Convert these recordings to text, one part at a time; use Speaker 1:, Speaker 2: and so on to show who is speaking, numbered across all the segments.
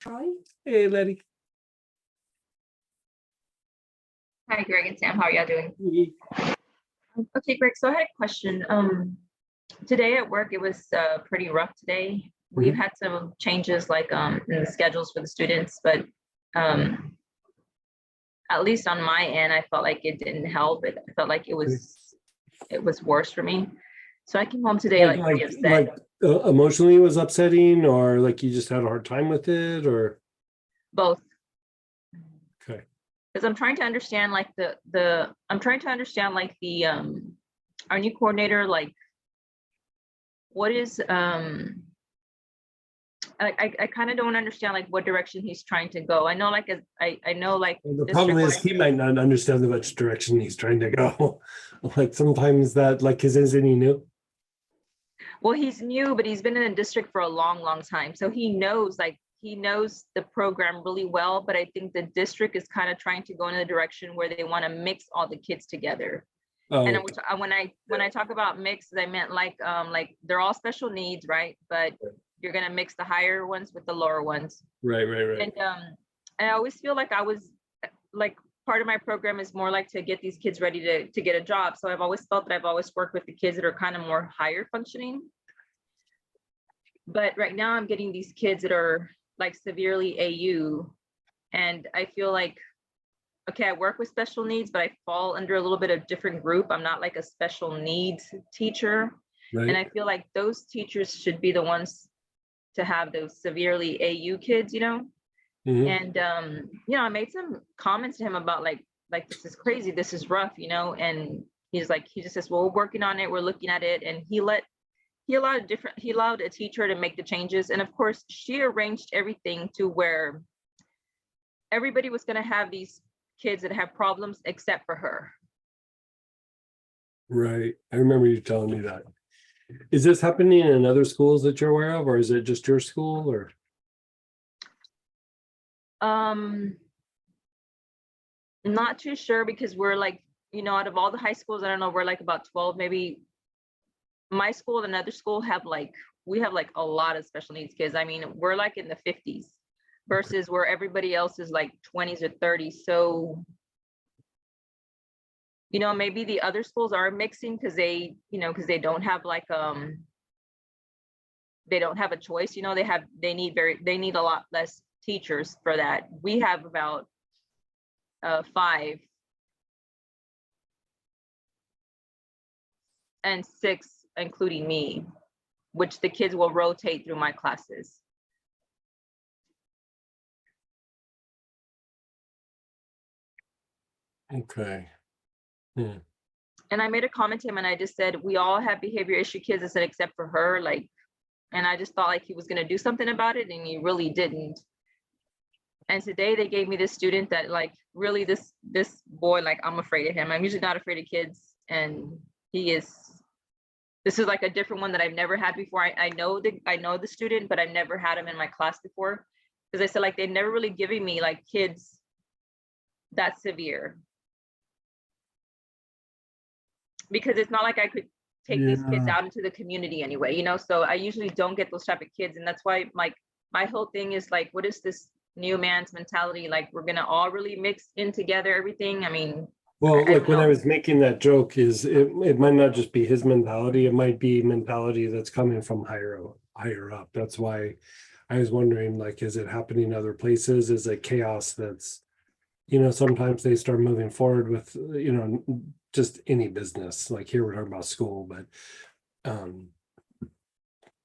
Speaker 1: Hi. Hey, Letty.
Speaker 2: Hi, Greg and Sam. How are y'all doing? Okay, Greg. So I had a question. Today at work, it was pretty rough today. We've had some changes like in the schedules for the students, but um, at least on my end, I felt like it didn't help. I felt like it was worse for me. So I came home today like pretty upset.
Speaker 1: Emotionally it was upsetting, or like you just had a hard time with it, or
Speaker 2: Both.
Speaker 1: okay.
Speaker 2: Because I'm trying to understand like I'm trying to understand like the our new coordinator, like what is I kind of don't understand like what direction he's trying to go. I know like I know like
Speaker 1: The problem is he might not understand which direction he's trying to go. Like sometimes that like isn't he new?
Speaker 2: Well, he's new, but he's been in the district for a long, long time. So he knows the program really well, but I think the district is kind of trying to go in a direction where they want to mix all the kids together. And when I talk about mix, I meant like they're all special needs, right? But you're gonna mix the higher ones with the lower ones.
Speaker 1: Right.
Speaker 2: And I always feel like I was like part of my program is more like to get these kids ready to get a job. So I've always felt that I've always worked with the kids that are kind of more higher functioning. But right now I'm getting these kids that are like severely AU. And I feel like, okay, I work with special needs, but I fall under a little bit of different group. I'm not like a special needs teacher.
Speaker 1: Right.
Speaker 2: And I feel like those teachers should be the ones to have those severely AU kids, you know? And I made some comments to him about like this is crazy, this is rough, you know, and he just says, well, we're working on it, we're looking at it. And he allowed a teacher to make the changes. And of course, she arranged everything to where everybody was going to have these kids that have problems except for her.
Speaker 1: Right. I remember you telling me that. Is this happening in other schools that you're aware of, or is it just your school, or?
Speaker 2: Not too sure, because we're like, you know, out of all the high schools, I don't know, we're like about 12, maybe. My school and another school we have like a lot of special needs kids. I mean, we're like in the 50s versus where everybody else is like 20s or 30s. So, you know, maybe the other schools are mixing because they don't have like they don't have a choice, you know, they need a lot less teachers for that. We have about 5 and 6 including me, which the kids will rotate through my classes.
Speaker 1: Okay.
Speaker 2: And I made a comment to him and I just said, we all have behavior issue kids. I said, except for her, like, and I just thought like he was going to do something about it, and he really didn't. And today they gave me this student that like really this boy, like I'm afraid of him. I'm usually not afraid of kids, and this is like a different one that I've never had before. I know the student, but I've never had him in my class before, because I said like they've never really given me like kids that severe, because it's not like I could take these kids out into the community anyway, you know. So I usually don't get those type of kids, and that's why like my whole thing is like, what is this new man's mentality? Like we're gonna all really mix in together everything. I mean,
Speaker 1: Well, like when I was making that joke, is it might not just be his mentality, it might be mentality that's coming from higher up. That's why I was wondering, like, is it happening in other places? Is it chaos that's, you know, sometimes they start moving forward with, you know, just any business. Like here we're talking about school, but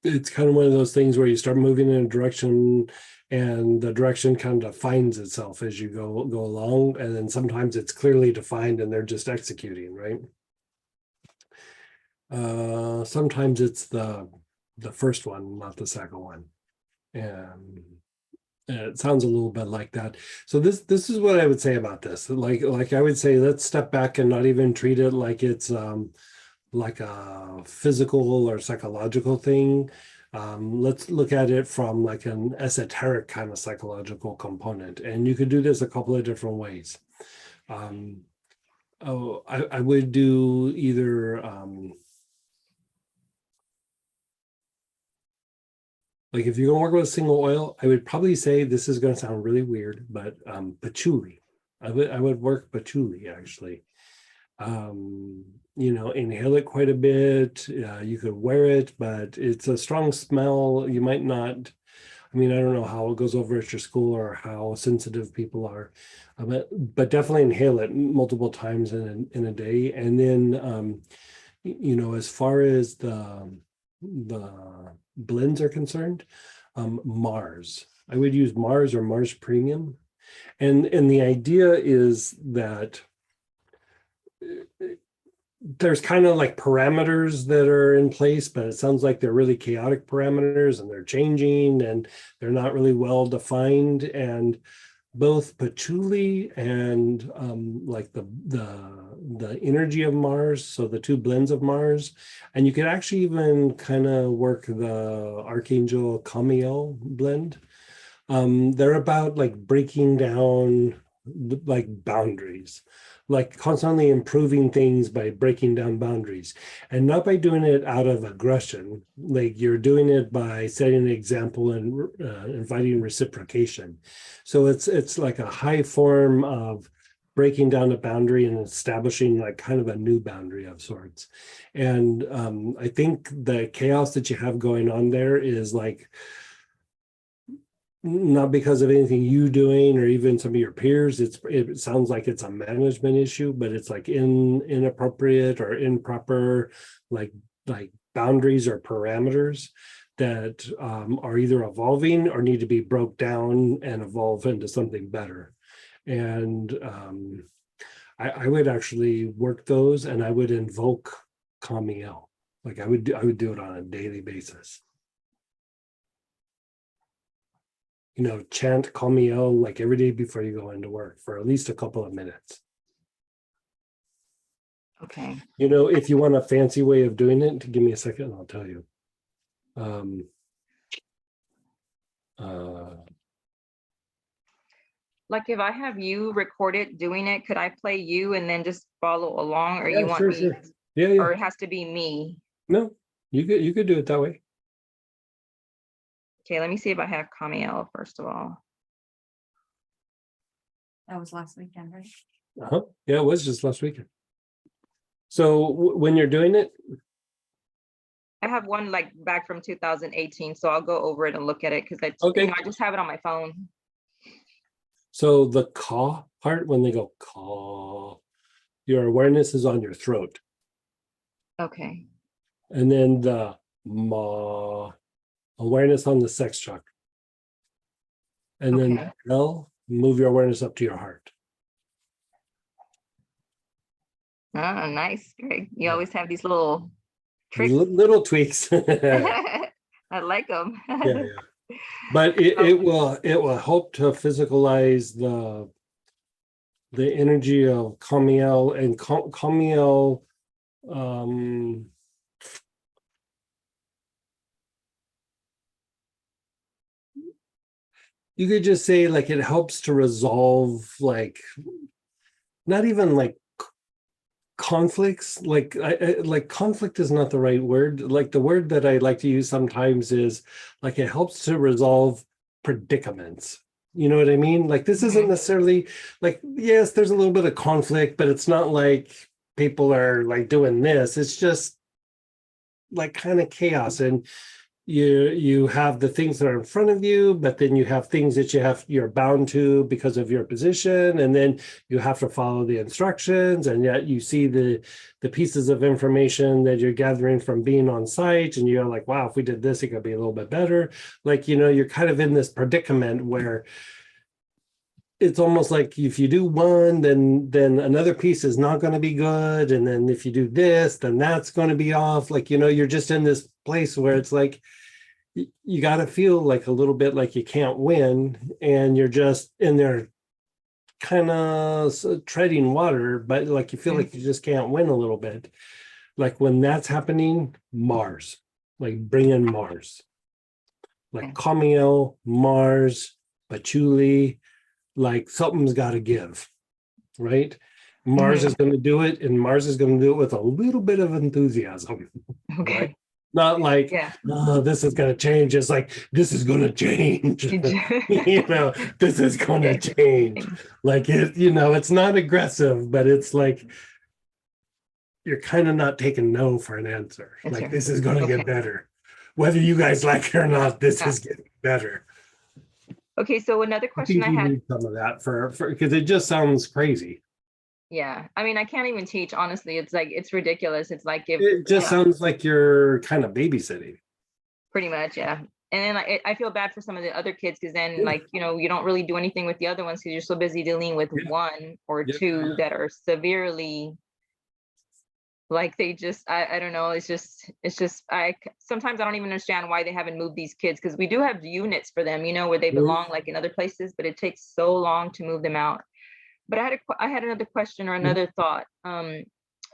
Speaker 1: it's kind of one of those things where you start moving in a direction and the direction kind of finds itself as you go along, and then sometimes it's clearly defined and they're just executing, right? Sometimes it's the first one, not the second one, and it sounds a little bit like that. So this is what I would say about this. Like I would say, let's step back and not even treat it like it's like a physical or psychological thing. Let's look at it from like an esoteric kind of psychological component. And you could do this a couple of different ways. I would do either like if you're gonna work with a single oil, I would probably say, this is gonna sound really weird, but patchouli. I would work patchouli actually. Inhale it quite a bit. You could wear it, but it's a strong smell. You might not. I mean, I don't know how it goes over at your school or how sensitive people are, but definitely inhale it multiple times in a day. And then, as far as the blends are concerned, Mars. I would use Mars or Mars Premium, and the idea is that there's kind of like parameters that are in place, but it sounds like they're really chaotic parameters and they're changing and they're not really well defined. And both patchouli and like the energy of Mars, so the two blends of Mars, and you could actually even kind of work the Archangel Camiel blend. They're about like breaking down like boundaries, like constantly improving things by breaking down boundaries, and not by doing it out of aggression. Like you're doing it by setting an example and inviting reciprocation. So it's like a high form of breaking down a boundary and establishing like kind of a new boundary of sorts. And I think the chaos that you have going on there is like not because of anything you doing or even some of your peers. It sounds like it's a management issue, but it's like inappropriate or improper, like boundaries or parameters that are either evolving or need to be broke down and evolve into something better. And I would actually work those, and I would invoke Camiel. Like I would do it on a daily basis. Chant Camiel like every day before you go into work for at least a couple of minutes.
Speaker 2: Okay.
Speaker 1: If you want a fancy way of doing it, give me a second and I'll tell you.
Speaker 2: Like if I have you recorded doing it, could I play you and then just follow along, or
Speaker 1: Yeah,
Speaker 2: you want
Speaker 1: sure,
Speaker 2: me,
Speaker 1: sure. Yeah.
Speaker 2: or it has to be me?
Speaker 1: No, you could do it that way.
Speaker 2: Okay, let me see if I have Camiel first of all.
Speaker 3: That was last weekend, right?
Speaker 1: Yeah, it was just last weekend. So when you're doing it,
Speaker 2: I have one like back from 2018, so I'll go over it and look at it because
Speaker 1: Okay.
Speaker 2: I just have it on my phone.
Speaker 1: so the caw part, when they go caw, your awareness is on your throat.
Speaker 2: Okay.
Speaker 1: And then the ma, awareness on the sex chakra. And then
Speaker 2: Okay.
Speaker 1: L, move your awareness up to your heart.
Speaker 2: Ah, nice. Great. You
Speaker 1: Yeah.
Speaker 2: always have these little tricks.
Speaker 1: Little tweaks. Yeah.
Speaker 2: I like them.
Speaker 1: But it will help to physicalize the energy of Camiel, and Camiel you could just say like it helps to resolve like not even like conflicts, like like conflict is not the right word. Like the word that I like to use sometimes is like it helps to resolve predicaments. You know what I mean? Like this isn't necessarily like, yes, there's a little bit of conflict, but it's not like people are like doing this. It's just like kind of chaos, and you have the things that are in front of you, but then you have things that you're bound to because of your position, and then you have to follow the instructions, and yet you see the pieces of information that you're gathering from being on site, and you're like, wow, if we did this, it could be a little bit better. Like, you're kind of in this predicament where it's almost like if you do one, then another piece is not going to be good, and then if you do this, then that's going to be off. Like, you're just in this place where it's like you got to feel like a little bit like you can't win, and you're just in there kind of treading water, but like you feel like you just can't win a little bit. Like when that's happening, Mars, like bring in Mars, like Camiel, Mars, patchouli, like something's got to give, right? Mars is going to do it, and Mars is going to do it with a little bit of enthusiasm.
Speaker 2: Okay.
Speaker 1: Right? Not like,
Speaker 2: Yeah.
Speaker 1: oh, this is gonna change. It's like, this is gonna change. You know, this is gonna change. Like it, you know, it's not aggressive, but it's like you're kind of not taking no for an answer.
Speaker 2: That's
Speaker 1: Like
Speaker 2: right.
Speaker 1: this is gonna
Speaker 2: Okay.
Speaker 1: get better. Whether you guys like it or not, this
Speaker 2: Yeah.
Speaker 1: is getting better.
Speaker 2: Okay, so another
Speaker 1: I
Speaker 2: question
Speaker 1: think
Speaker 2: I
Speaker 1: you
Speaker 2: had,
Speaker 1: need some of that for because it just sounds crazy.
Speaker 2: yeah, I mean, I can't even teach, honestly. It's like, it's ridiculous. It's like if,
Speaker 1: It just
Speaker 2: yeah,
Speaker 1: sounds like you're kind of babysitting.
Speaker 2: pretty much, yeah. And then like, I feel bad for some of the other kids because then
Speaker 1: Yeah.
Speaker 2: like, you don't really do anything with the other ones because you're so busy dealing with
Speaker 1: Yeah.
Speaker 2: one or
Speaker 1: Yeah.
Speaker 2: two that are severely like they just, I don't know. It's just, sometimes I don't even understand why they haven't moved these kids because we do have units for them, where they
Speaker 1: Mhm.
Speaker 2: belong like in other places, but it takes so long to move them out. But I had another question or another thought.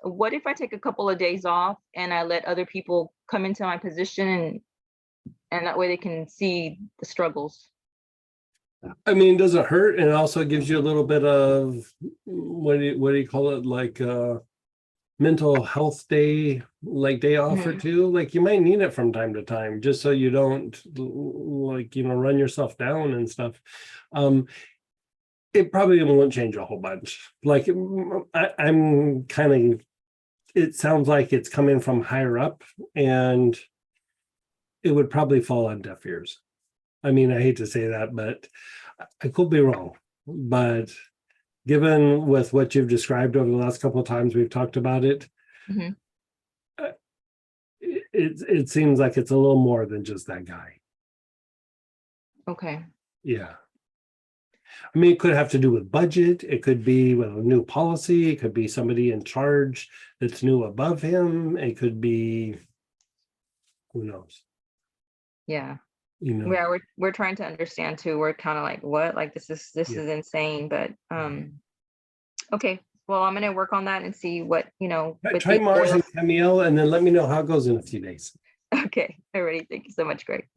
Speaker 2: What if I take a couple of days off and I let other people come into my position and that way they can see the struggles?
Speaker 1: I mean, it doesn't hurt, and it also gives you a little bit of what do you call it, like mental health day, like day off or
Speaker 2: Mhm.
Speaker 1: two. Like you might need it from time to time, just so you don't like run yourself down and stuff. It probably won't change a whole bunch. Like I'm kind of. It sounds like it's coming from higher up, and it would probably fall on deaf ears. I mean, I hate to say that, but I could be wrong. But given with what you've described over the last couple of times we've talked about it,
Speaker 2: Mhm.
Speaker 1: it seems like it's a little more than just that guy.
Speaker 2: Okay.
Speaker 1: Yeah. I mean, it could have to do with budget. It could be with a new policy. It could be somebody in charge that's new above him. It could be, who knows?
Speaker 2: Yeah.
Speaker 1: You know,
Speaker 2: Yeah, we're trying to understand too. We're kind of like, what? Like this
Speaker 1: Yeah.
Speaker 2: is insane. But okay. Well, I'm gonna work on that and see what, with
Speaker 1: try
Speaker 2: the
Speaker 1: Mars
Speaker 2: oil.
Speaker 1: and Camille, and then let me know how it goes in a few days.
Speaker 2: Okay. Alrighty. Thank you so much, Greg.